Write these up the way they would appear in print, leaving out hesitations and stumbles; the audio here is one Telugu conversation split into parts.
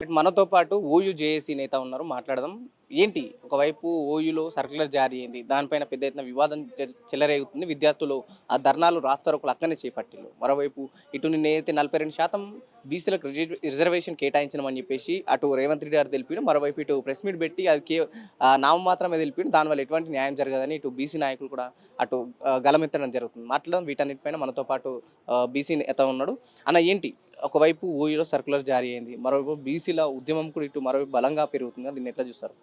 రైట్ మనతో పాటు ఓయూ జేఏసీ నేత ఉన్నారు మాట్లాడదాం. ఏంటి ఒకవైపు ఓయూలో సర్క్యులర్ జారీ అయింది. దానిపైన పెద్ద ఎత్తున వివాదం చెలరేగుతుంది. విద్యార్థులు ఆ ధర్నాలు రాస్తారోకలు అక్కడనే చేపట్టిల్లు. మరోవైపు ఇటు నిన్న ఏదైతే 42% బీసీలకు రిజర్వేషన్ కేటాయించమని చెప్పేసి అటు రేవంత్ రెడ్డి గారు తెలిపాడు. మరోవైపు ఇటు ప్రెస్ మీట్ పెట్టి అది నామమాత్రమే తెలిపాడు. దానివల్ల ఎటువంటి న్యాయం జరగదని ఇటు బీసీ నాయకులు కూడా అటు గలమెత్తడం జరుగుతుంది. మాట్లాడడం వీటన్నిటిపైన మనతో పాటు బీసీ నేత ఉన్నాడు. అన్న ఏంటి ఒకవైపు ఓయూలో సర్కులర్ జారీ అయింది, మరోవైపు బీసీల ఉద్యమం కూడా ఇటు మరోవైపు బలంగా పెరుగుతుంది. దీన్ని ఎట్లా చూస్తారు?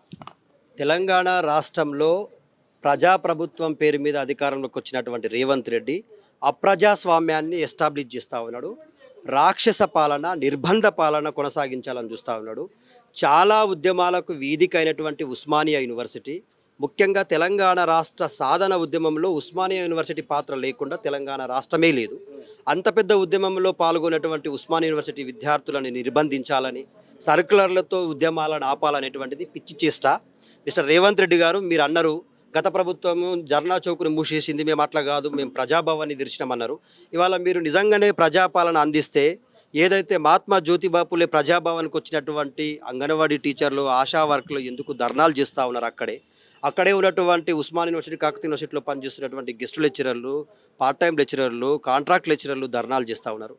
తెలంగాణ రాష్ట్రంలో ప్రజాప్రభుత్వం పేరు మీద అధికారంలోకి వచ్చినటువంటి రేవంత్ రెడ్డి అప్రజాస్వామ్యాన్ని ఎస్టాబ్లిష్ చేస్తూ ఉన్నాడు. రాక్షస పాలన, నిర్బంధ పాలన కొనసాగించాలని చూస్తూ ఉన్నాడు. చాలా ఉద్యమాలకు వేదికైనటువంటి ఉస్మానియా యూనివర్సిటీ, ముఖ్యంగా తెలంగాణ రాష్ట్ర సాధన ఉద్యమంలో ఉస్మానియా యూనివర్సిటీ పాత్ర లేకుండా తెలంగాణ రాష్ట్రమే లేదు. అంత పెద్ద ఉద్యమంలో పాల్గొనేటువంటి ఉస్మానియా యూనివర్సిటీ విద్యార్థులను నిర్బంధించాలని, సర్కులర్లతో ఉద్యమాలను ఆపాలనేటువంటిది పిచ్చి చేష్ట. మిస్టర్ రేవంత్ రెడ్డి గారు, మీరు అన్నారు గత ప్రభుత్వము ధర్నా చౌక్ను మూసేసింది, మేము అట్లా కాదు, మేము ప్రజాభవన్ని తెరిచినామన్నారు. ఇవాళ మీరు నిజంగానే ప్రజాపాలన అందిస్తే ఏదైతే మహాత్మా జ్యోతిబా పూలే ప్రజాభవన్కి వచ్చినటువంటి అంగన్వాడీ టీచర్లు, ఆశా వర్కర్లు ఎందుకు ధర్నాలు చేస్తూ ఉన్నారు? అక్కడే ఉన్నటువంటి ఉస్మాన్ యూనివర్సిటీ, కాకతీయ యూనివర్సిటీలో పనిచేస్తున్నటువంటి గెస్ట్ లెక్చరర్లు, పార్ట్ టైం లెక్చరర్లు, కాంట్రాక్ట్ లెక్చరర్లు ధర్నాలు చేస్తూ ఉన్నారు.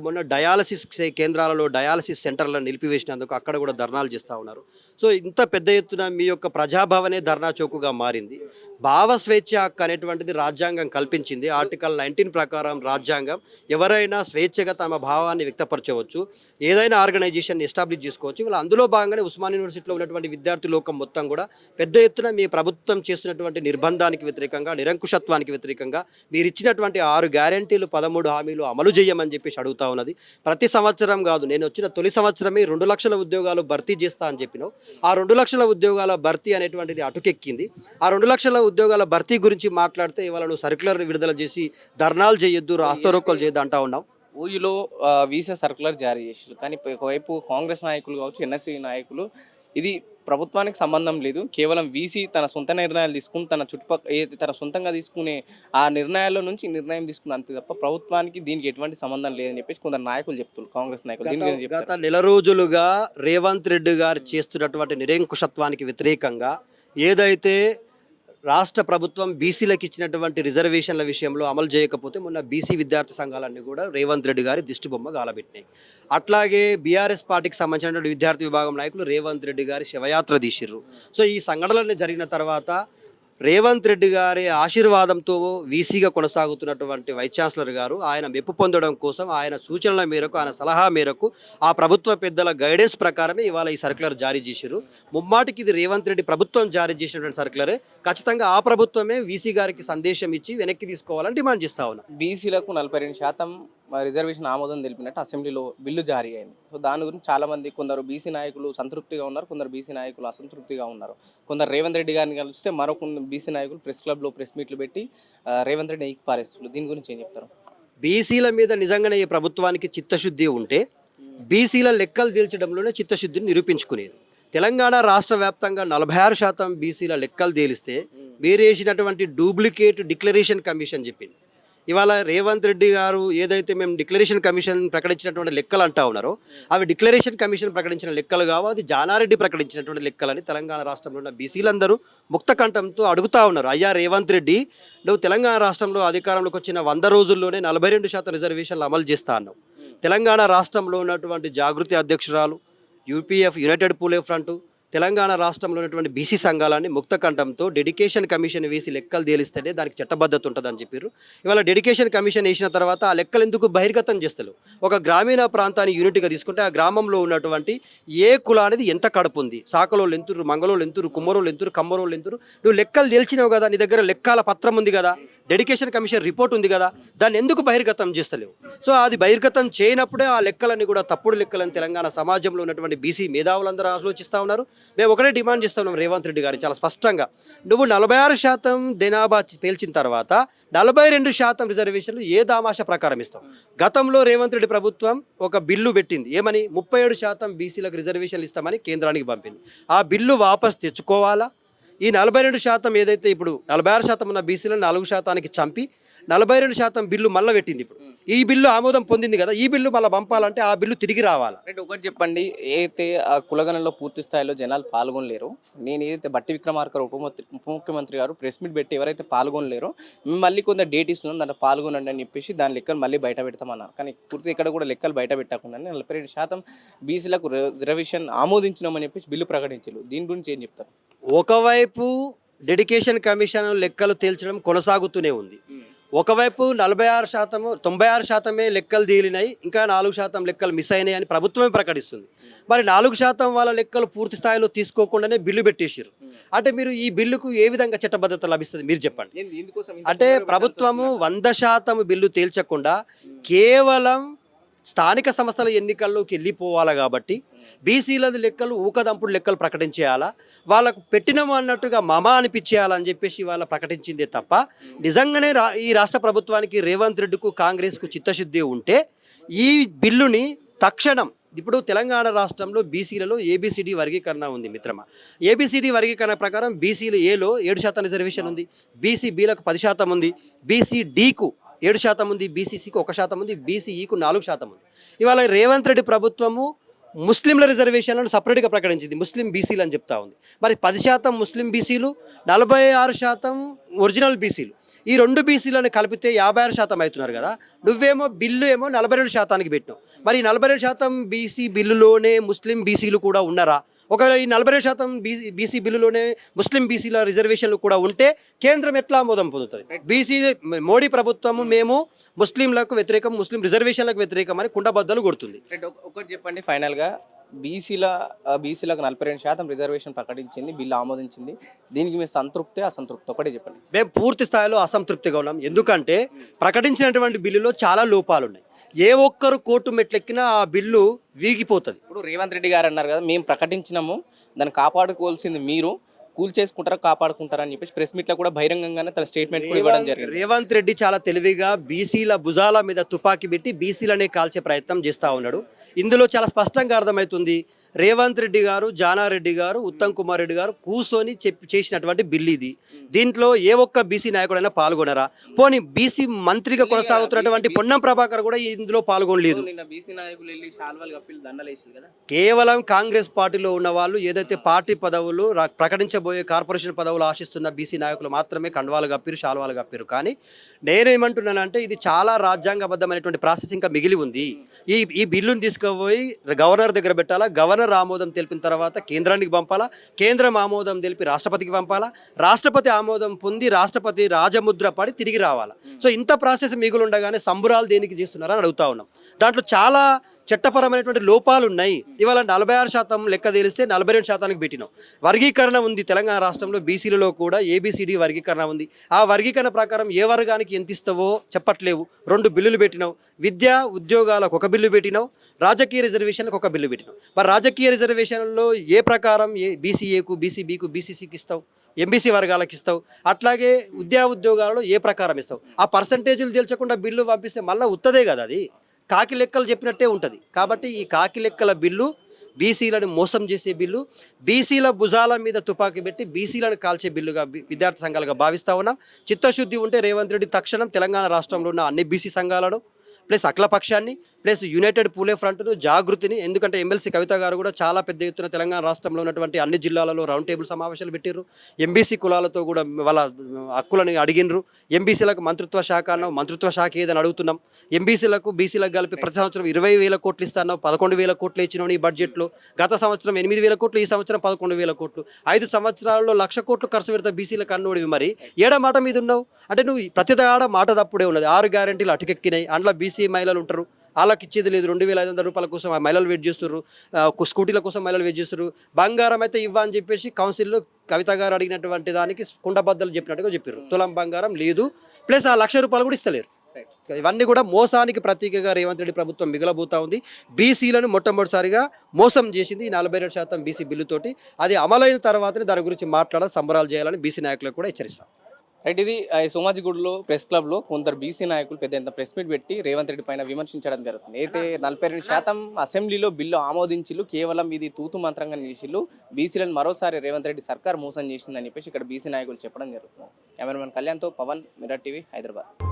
మొన్న డయాలసిస్ కేంద్రాలలో డయాలసిస్ సెంటర్లను నిలిపివేసినందుకు అక్కడ కూడా ధర్నాలు చేస్తూ ఉన్నారు. సో ఇంత పెద్ద ఎత్తున మీ యొక్క ప్రజాభవనే ధర్నా చౌకుగా మారింది. భావ స్వేచ్ఛ హక్కు అనేటువంటిది రాజ్యాంగం కల్పించింది. ఆర్టికల్ 19 ప్రకారం రాజ్యాంగం ఎవరైనా స్వేచ్ఛగా తమ భావాన్ని వ్యక్తపరచవచ్చు, ఏదైనా ఆర్గనైజేషన్ ఎస్టాబ్లిష్ చేసుకోవచ్చు. ఇలా అందులో భాగంగానే ఉస్మాన్ యూనివర్సిటీలో ఉన్నటువంటి విద్యార్థి లోకం మొత్తం కూడా పెద్ద ఎత్తున మీ ప్రభుత్వం చేస్తున్నటువంటి నిర్బంధానికి వ్యతిరేకంగా, నిరంకుశత్వానికి వ్యతిరేకంగా మీరు ఇచ్చినటువంటి 6 గ్యారెంటీలు, 13 హామీలు అమలు చేయమని చెప్పేసి అడుగుతా ఉన్నది. ప్రతి సంవత్సరం కాదు, నేను వచ్చిన తొలి సంవత్సరమే 2 లక్షల ఉద్యోగాలు భర్తీ చేస్తా అని చెప్పినావు. ఆ 2 లక్షల ఉద్యోగాల భర్తీ అనేటువంటిది అటుకెక్కింది. ఆ 2 లక్షల ఉద్యోగాల భర్తీ గురించి మాట్లాడితే ఇవాళ నువ్వు సర్క్యులర్ విడుదల చేసి ధర్నాలు చేయొద్దు, రాస్తారోకోలు చేయొద్దు అంటా ఉన్నావు. ఓయూలో వీసా సర్క్యులర్ జారీ చేసారు, కానీ ఒకవైపు కాంగ్రెస్ నాయకులు కావచ్చు, ఎన్ఎస్సీ నాయకులు ఇది ప్రభుత్వానికి సంబంధం లేదు, కేవలం వీసీ తన సొంత నిర్ణయాలు తీసుకుని తన సొంతంగా తీసుకునే ఆ నిర్ణయాల్లో నుంచి నిర్ణయం తీసుకుని అంతే తప్ప ప్రభుత్వానికి దీనికి ఎటువంటి సంబంధం లేదని చెప్పేసి కొందరు నాయకులు చెప్తున్నారు, కాంగ్రెస్ నాయకులు. గత నెల రోజులుగా రేవంత్ రెడ్డి గారు చేస్తున్నటువంటి నిరంకుశత్వానికి వ్యతిరేకంగా ఏదైతే రాష్ట్ర ప్రభుత్వం బీసీలకు ఇచ్చినటువంటి రిజర్వేషన్ల విషయంలో అమలు చేయకపోతే మొన్న బీసీ విద్యార్థి సంఘాలన్నీ కూడా రేవంత్ రెడ్డి గారి దిష్టిబొమ్మ గాలబెట్టినాయి. అట్లాగే బీఆర్ఎస్ పార్టీకి సంబంధించినటువంటి విద్యార్థి విభాగం నాయకులు రేవంత్ రెడ్డి గారి శివయాత్ర తీసిర్రు. సో ఈ సంఘటనలు జరిగిన తర్వాత రేవంత్ రెడ్డి గారి ఆశీర్వాదంతో వీసీగా కొనసాగుతున్నటువంటి వైస్ ఛాన్సలర్ గారు ఆయన మెప్పు పొందడం కోసం, ఆయన సూచనల మేరకు, ఆయన సలహా మేరకు, ఆ ప్రభుత్వ పెద్దల గైడెన్స్ ప్రకారమే ఇవాళ ఈ సర్క్యులర్ జారీ చేశారు. ముమ్మాటికి ఇది రేవంత్ రెడ్డి ప్రభుత్వం జారీ చేసినటువంటి సర్క్యులరే. ఖచ్చితంగా ఆ ప్రభుత్వమే వీసీ గారికి సందేశం ఇచ్చి వెనక్కి తీసుకోవాలని డిమాండ్ చేస్తా ఉన్నాం. బీసీలకు 42% రిజర్వేషన్ ఆమోదం తెలిపినట్టు అసెంబ్లీలో బిల్లు జారీ అయింది. సో దాని గురించి చాలామంది, కొందరు బీసీ నాయకులు సంతృప్తిగా ఉన్నారు, కొందరు బీసీ నాయకులు అసంతృప్తిగా ఉన్నారు. కొందరు రేవంత్ రెడ్డి గారిని కలిస్తే మరొక బీసీ నాయకులు ప్రెస్ క్లబ్లో ప్రెస్ మీట్లు పెట్టి రేవంత్ రెడ్డి ఎక్కి పారేస్తున్నారు. దీని గురించి ఏం చెప్తారు? బీసీల మీద నిజంగానే ఈ ప్రభుత్వానికి చిత్తశుద్ధి ఉంటే బీసీల లెక్కలు తేల్చడంలోనే చిత్తశుద్ధిని నిరూపించుకునేది. తెలంగాణ రాష్ట్ర వ్యాప్తంగా 46% బీసీల లెక్కలు తేలిస్తే మీరు వేసినటువంటి డూప్లికేట్ డిక్లరేషన్ కమిషన్ చెప్పింది. ఇవాళ రేవంత్ రెడ్డి గారు ఏదైతే మేము డిక్లరేషన్ కమిషన్ ప్రకటించినటువంటి లెక్కలు అంటా ఉన్నారో అవి డిక్లరేషన్ కమిషన్ ప్రకటించిన లెక్కలు కావు, అది జానారెడ్డి ప్రకటించినటువంటి లెక్కలని తెలంగాణ రాష్ట్రంలో ఉన్న బీసీలందరూ ముక్త కంఠంతో అడుగుతూ ఉన్నారు. అయ్యా రేవంత్ రెడ్డి, నువ్వు తెలంగాణ రాష్ట్రంలో అధికారంలోకి వచ్చిన 100 రోజుల్లోనే 42% రిజర్వేషన్లు అమలు చేస్తా అన్నావు. తెలంగాణ రాష్ట్రంలో ఉన్నటువంటి జాగృతి అధ్యక్షురాలు, యూపీఎఫ్, యునైటెడ్ పూలే ఫ్రంట్, తెలంగాణ రాష్ట్రంలో ఉన్నటువంటి బీసీ సంఘాలన్నీ ముక్త కంఠంతో డెడికేషన్ కమిషన్ వేసి లెక్కలు తేలిస్తేనే దానికి చట్టబద్ధత ఉంటుందని చెప్పారు. ఇవాళ డెడికేషన్ కమిషన్ వేసిన తర్వాత ఆ లెక్కలు ఎందుకు బహిర్గతం చేస్తారు? ఒక గ్రామీణ ప్రాంతాన్ని యూనిట్గా తీసుకుంటే ఆ గ్రామంలో ఉన్నటువంటి ఏ కుల అనేది ఎంత కడుపు ఉంది, సాకలోళ్ళు ఎంతురు, మంగళోళ్ళు ఎంతురు, కుమ్మరోళ్ళు ఎంతురు, కమ్మరోళ్ళు ఎంతురు, నువ్వు లెక్కలు తెలిసినావు కదా, నీ దగ్గర లెక్కల పత్రం ఉంది కదా, డెడికేషన్ కమిషన్ రిపోర్ట్ ఉంది కదా, దాన్ని ఎందుకు బహిర్గతం చేస్తలేవు? సో అది బహిర్గతం చేయనప్పుడే ఆ లెక్కలన్నీ కూడా తప్పుడు లెక్కలని తెలంగాణ సమాజంలో ఉన్నటువంటి బీసీ మేధావులందరూ ఆలోచిస్తూ ఉన్నారు. మేము ఒకటే డిమాండ్ చేస్తూ ఉన్నాం రేవంత్ రెడ్డి గారు చాలా స్పష్టంగా, నువ్వు 46% జనాభా పేల్చిన తర్వాత 42% రిజర్వేషన్లు ఏ దామాష ప్రకారం ఇస్తావు? గతంలో రేవంత్ రెడ్డి ప్రభుత్వం ఒక బిల్లు పెట్టింది, ఏమని 37% బీసీలకు రిజర్వేషన్లు ఇస్తామని కేంద్రానికి పంపింది. ఆ బిల్లు వాపస్ తెచ్చుకోవాలా? ఈ 42% ఏదైతే ఇప్పుడు 46% ఉన్న బీసీలను 4%కి చంపి 42% బిల్లు మళ్ళీ పెట్టింది. ఇప్పుడు ఈ బిల్లు ఆమోదం పొందింది కదా, ఈ బిల్లు మళ్ళీ పంపాలంటే ఆ బిల్లు తిరిగి రావాలా? అంటే ఒకటి చెప్పండి, ఏదైతే ఆ కులగణంలో పూర్తి స్థాయిలో జనాలు పాల్గొనలేరు, నేను ఏదైతే బట్టి విక్రమార్క ఉప ముఖ్యమంత్రి గారు ప్రెస్ మీట్ పెట్టి ఎవరైతే పాల్గొనలేరో మేము మళ్ళీ కొంత డేట్ ఇస్తున్నాం దాంట్లో పాల్గొనండి అని చెప్పేసి దాని లెక్కలు మళ్ళీ బయట పెడతామన్నారు. కానీ పూర్తి ఇక్కడ కూడా లెక్కలు బయట పెట్టకుండా 42% బీసీలకు రిజర్వేషన్ ఆమోదించినామని చెప్పేసి బిల్లు ప్రకటించారు. దీని గురించి ఏం చెప్తారు? ఒకవైపు డెడికేషన్ కమిషన్ లెక్కలు తేల్చడం కొనసాగుతూనే ఉంది. ఒకవైపు 46% 96% లెక్కలు తేలినాయి, ఇంకా 4% లెక్కలు మిస్ అయినాయి అని ప్రభుత్వమే ప్రకటిస్తుంది. మరి 4% వాళ్ళ లెక్కలు పూర్తి స్థాయిలో తీసుకోకుండానే బిల్లు పెట్టేసారు. అంటే మీరు ఈ బిల్లుకు ఏ విధంగా చట్టబద్ధత లభిస్తుంది మీరు చెప్పండి. అంటే ప్రభుత్వము 100% బిల్లు తేల్చకుండా కేవలం స్థానిక సంస్థల ఎన్నికల్లోకి వెళ్ళిపోవాలి కాబట్టి బీసీలది లెక్కలు ఊకదంపుడు లెక్కలు ప్రకటించేయాలా, వాళ్ళకు పెట్టినము అన్నట్టుగా మమ అనిపించేయాలని చెప్పేసి వాళ్ళ ప్రకటించిందే తప్ప నిజంగానే ఈ రాష్ట్ర ప్రభుత్వానికి రేవంత్ రెడ్డికు కాంగ్రెస్కు చిత్తశుద్ధి ఉంటే ఈ బిల్లుని తక్షణం ఇప్పుడు తెలంగాణ రాష్ట్రంలో బీసీలలో ఏబిసిడి వర్గీకరణ ఉంది మిత్రమా. ఏబిసిడి వర్గీకరణ ప్రకారం బీసీలు ఏలో 7% రిజర్వేషన్ ఉంది, బీసీ బీలకు 10% ఉంది, బీసీ డీకు 7% ఉంది, బీసీసీకి 1% ఉంది, బీసీఈకు 4% ఉంది. ఇవాళ రేవంత్ రెడ్డి ప్రభుత్వము ముస్లింల రిజర్వేషన్లను సపరేట్గా ప్రకటించింది, ముస్లిం బీసీలు అని చెప్తా ఉంది. మరి 10% ముస్లిం బీసీలు, 46% ఒరిజినల్ బీసీలు, ఈ రెండు బీసీలను కలిపితే 56% అవుతున్నారు కదా. నువ్వేమో బిల్లు ఏమో 42%కి పెట్టినావు. మరి ఈ 42% బీసీ బిల్లులోనే ముస్లిం బీసీలు కూడా ఉన్నారా? ఒకవేళ ఈ 42% బీసీ బిల్లులోనే ముస్లిం బీసీల రిజర్వేషన్లు కూడా ఉంటే కేంద్రం ఎట్లా ఆమోదం పొందుతుంది? బీసీ మోడీ ప్రభుత్వము మేము ముస్లింలకు వ్యతిరేకం, ముస్లిం రిజర్వేషన్లకు వ్యతిరేకం అని కుండబద్దలు కొడుతుంది. ఒకటి చెప్పండి ఫైనల్గా, బీసీలకు 42% రిజర్వేషన్ ప్రకటించింది, బిల్లు ఆమోదించింది, దీనికి మీరు సంతృప్తి అసంతృప్తి ఒకటే చెప్పండి. మేము పూర్తి స్థాయిలో అసంతృప్తిగా ఉన్నాం. ఎందుకంటే ప్రకటించినటువంటి బిల్లులో చాలా లోపాలు ఉన్నాయి. ఏ ఒక్కరు కోర్టు మెట్లెక్కినా ఆ బిల్లు వీగిపోతుంది. ఇప్పుడు రేవంత్ రెడ్డి గారు అన్నారు కదా, మేము ప్రకటించినాము, దాన్ని కాపాడుకోవాల్సింది మీరు, కూల్ చేసుకుంటారా కాపాడుకుంటారా అని చెప్పేసి ప్రెస్ మీట్లో కూడా బహిరంగంగానే తన స్టేట్మెంట్ కూడా ఇవ్వడం జరిగింది. రేవంత్ రెడ్డి చాలా తెలివిగా బీసీల భుజాల మీద తుపాకీ పెట్టి బీసీలనే కాల్చే ప్రయత్నం చేస్తూ ఉన్నాడు. ఇందులో చాలా స్పష్టంగా అర్థమవుతుంది, రేవంత్ రెడ్డి గారు, జానారెడ్డి గారు, ఉత్తమ్ కుమార్ రెడ్డి గారు కూర్చొని చేసినటువంటి బిల్లు ఇది. దీంట్లో ఏ ఒక్క బీసీ నాయకుడైనా పాల్గొనరా? పోనీ బీసీ మంత్రిగా కొనసాగుతున్నటువంటి పొన్నం ప్రభాకర్ కూడా ఇందులో పాల్గొనలేదు. కేవలం కాంగ్రెస్ పార్టీలో ఉన్న వాళ్ళు ఏదైతే పార్టీ పదవులు ప్రకటించబోయే కార్పొరేషన్ పదవులు ఆశిస్తున్న బీసీ నాయకులు మాత్రమే కండువాలు కప్పిరు, శాలువాలు కప్పిరు. కానీ నేనేమంటున్నానంటే ఇది చాలా రాజ్యాంగబద్ధమైనటువంటి ప్రాసెస్ ఇంకా మిగిలి ఉంది. ఈ బిల్లును తీసుకుపోయి గవర్నర్ దగ్గర పెట్టాలా, గవర్నర్ ఆమోదం తెలిపిన తర్వాత కేంద్రానికి పంపాలా, కేంద్రం ఆమోదం తెలిపి రాష్ట్రపతికి పంపాలా, రాష్ట్రపతి ఆమోదం పొంది రాష్ట్రపతి రాజముద్ర పడి తిరిగి రావాలా. సో ఇంత ప్రాసెస్ మిగులు ఉండగానే సంబురాలు దేనికి చేస్తున్నారని అడుగుతా ఉన్నాం. దాంట్లో చాలా చట్టపరమైనటువంటి లోపాలు ఉన్నాయి. ఇవాళ 46% లెక్క తేలిస్తే 42%కి పెట్టినాం. వర్గీకరణ ఉంది తెలంగాణ రాష్ట్రంలో, బీసీలలో కూడా ఏబిసిడి వర్గీకరణ ఉంది. ఆ వర్గీకరణ ప్రకారం ఏ వర్గానికి ఎంత ఇస్తావో చెప్పట్లేవు. 2 బిల్లులు పెట్టినావు, విద్యా ఉద్యోగాలకు ఒక బిల్లు పెట్టినావు, రాజకీయ రిజర్వేషన్లకు ఒక బిల్లు పెట్టినావు. మరి రాజకీయ రిజర్వేషన్లో ఏ ప్రకారం బీసీఏకు, బీసీబీకు, బీసీసీకి ఇస్తావు, ఎంబీసీ వర్గాలకు ఇస్తావు, అట్లాగే విద్యా ఉద్యోగాలలో ఏ ప్రకారం ఇస్తావు? ఆ పర్సంటేజీలు తేల్చకుండా బిల్లు పంపిస్తే మళ్ళీ ఉత్తదే కదా, అది కాకి లెక్కలు చెప్పినట్టే ఉంటుంది. కాబట్టి ఈ కాకి లెక్కల బిల్లు బీసీలను మోసం చేసే బిల్లు, బీసీల భుజాల మీద తుపాకీ పెట్టి బీసీలను కాల్చే బిల్లుగా విద్యార్థి సంఘాలుగా భావిస్తూ ఉన్నాం. చిత్తశుద్ధి ఉంటే రేవంత్ రెడ్డి తక్షణం తెలంగాణ రాష్ట్రంలో ఉన్న అన్ని బీసీ సంఘాలను ప్లస్ అఖిలపక్షాన్ని ప్లస్ యునైటెడ్ పూలే ఫ్రంట్ను, జాగృతిని, ఎందుకంటే ఎమ్మెల్సీ కవిత గారు కూడా చాలా పెద్ద ఎత్తున తెలంగాణ రాష్ట్రంలో ఉన్నటువంటి అన్ని జిల్లాలలో రౌండ్ టేబుల్ సమావేశాలు పెట్టిర్రు. ఎంబీసీ కులాలతో కూడా వాళ్ళ హక్కులను అడిగినరు. ఎంబీసీలకు మంత్రిత్వ శాఖ అన్నావు, మంత్రిత్వ శాఖ ఏదని అడుగుతున్నాం. ఎంబీసీలకు బీసీలకు కలిపి ప్రతి సంవత్సరం 20,000 కోట్లు ఇస్తాన్నావు, 11,000 కోట్లు ఇచ్చినావు ఈ బడ్జెట్లో. గత సంవత్సరం 8,000 కోట్లు, ఈ సంవత్సరం 11,000 కోట్లు. 5 సంవత్సరాల్లో 1,00,000 కోట్లు ఖర్చు పెడతా బీసీలకు అన్నోడివి. మరి ఏడ మాట మీద ఉన్నావు అంటే నువ్వు ప్రతిదాడ మాట తప్పుడే ఉన్నది. 6 గ్యారెంటీలు అటుకెక్కినాయి. అందులో బీసీ మహిళలు ఉంటారు, వాళ్ళకి ఇచ్చేది లేదు. 2,500 రూపాయల కోసం ఆ మహిళలు వెయిట్ చేస్తున్నారు, స్కూటీల కోసం మహిళలు వెయిట్ చేస్తున్నారు. బంగారం అయితే ఇవ్వ అని చెప్పేసి కౌన్సిల్లో కవిత గారు అడిగినటువంటి దానికి కుండబద్దలు చెప్పినట్టుగా చెప్పారు. తులం బంగారం లేదు, ప్లస్ ఆ 1,00,000 రూపాయలు కూడా ఇస్తలేరు. ఇవన్నీ కూడా మోసానికి ప్రతీకగా రేవంత్ రెడ్డి ప్రభుత్వం మిగలబోతా ఉంది. బీసీలను మొట్టమొదటిసారిగా మోసం చేసింది ఈ 42% బీసీ బిల్లుతోటి. అది అమలైన తర్వాతనే దాని గురించి మాట్లాడాలి, సంబరాలు చేయాలని బీసీ నాయకులకు కూడా హెచ్చరిస్తాం. రైట్ ఇది సోమాజిగూడలో ప్రెస్ క్లబ్లో కొందరు బీసీ నాయకులు పెద్ద ఎంత ప్రెస్ మీట్ పెట్టి రేవంత్ రెడ్డి పైన విమర్శించడం జరుగుతుంది. అయితే 42% అసెంబ్లీలో బిల్లు ఆమోదించిల్లు, కేవలం ఇది తూతు మంత్రంగా నిలిచిల్లు, బీసీలను మరోసారి రేవంత్ రెడ్డి సర్కార్ మోసం చేసిందని చెప్పేసి ఇక్కడ బీసీ నాయకులు చెప్పడం జరుగుతుంది. కెమెరామెన్ కళ్యాణ్తో పవన్, మిర్రర్ టీవీ, హైదరాబాద్.